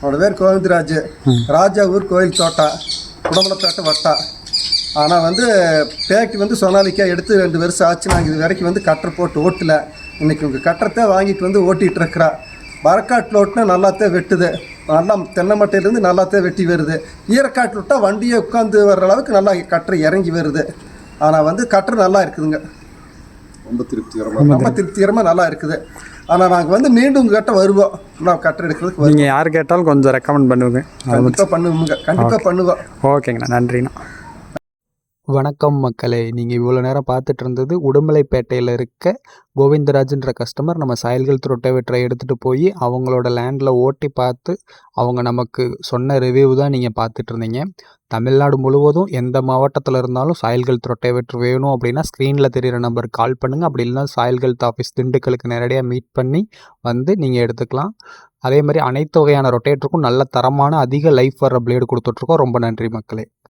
அவனோட பேர் கோவிந்தராஜ். ராஜா ஊர் கோயில் தோட்டா, உடம்புலப்பேட்டை வட்டா. ஆனால் வந்து பேக்கு சொனாலிக்கா எடுத்து 2 வருஷம் ஆச்சு. நாங்கள் இது வரைக்கும் கட்டர் போட்டு ஓட்டல. இன்றைக்கி உங்கள் கட்டரத்தை வாங்கிட்டு ஓட்டிகிட்டு இருக்கிறா. வரக்காட்டில் ஓட்டினா நல்லாத்தான் வெட்டுது, நல்லா தென்னை மட்டையிலேருந்து நல்லாத்தான் வெட்டி வருது. ஈரக்காட்டில் விட்டால் வண்டியை உட்காந்து வர்ற அளவுக்கு நல்லா கட்டர் இறங்கி வருது. ஆனால் கட்டர் நல்லா இருக்குதுங்க, ரொம்ப திருப்திகரமாக நல்லா இருக்குது. ஆனால் நாங்கள் மீண்டும் உங்கள்கிட்ட வருவோம். நான் கட்டர் எடுக்கிறதுக்கு நீங்கள் யார் கேட்டாலும் கொஞ்சம் ரெக்கமெண்ட் பண்ணுவேங்க. கண்டிப்பாக பண்ணுவோம். ஓகேங்கண்ணா, நன்றிண்ணா. வணக்கம் மக்களே, நீங்கள் இவ்வளோ நேரம் பார்த்துட்டு இருந்தது உடுமலைப்பேட்டையில் இருக்க கோவிந்தராஜ்ன்ற கஸ்டமர் நம்ம சாயல்கள் ரொட்டவேட்டரை எடுத்துகிட்டு போய் அவங்களோட லேண்டில் ஓட்டி பார்த்து அவங்க நமக்கு சொன்ன ரிவ்யூ தான் நீங்கள் பார்த்துட்டு இருந்தீங்க. தமிழ்நாடு முழுவதும் எந்த மாவட்டத்தில் இருந்தாலும் சாயல்கள் ரொட்டவேட்டர் வேணும் அப்படின்னா ஸ்க்ரீனில் தெரிகிற நம்பருக்கு கால் பண்ணுங்கள். அப்படி இல்லைனா சாயல்கள் ஆஃபீஸ் திண்டுக்கலுக்கு நேரடியாக மீட் பண்ணி நீங்கள் எடுத்துக்கலாம். அதே மாதிரி அனைத்து வகையான ரொட்டேட்டருக்கும் நல்ல தரமான அதிக லைஃப் வர்ற பிளேடு கொடுத்துட்ருக்கோம். ரொம்ப நன்றி மக்களே.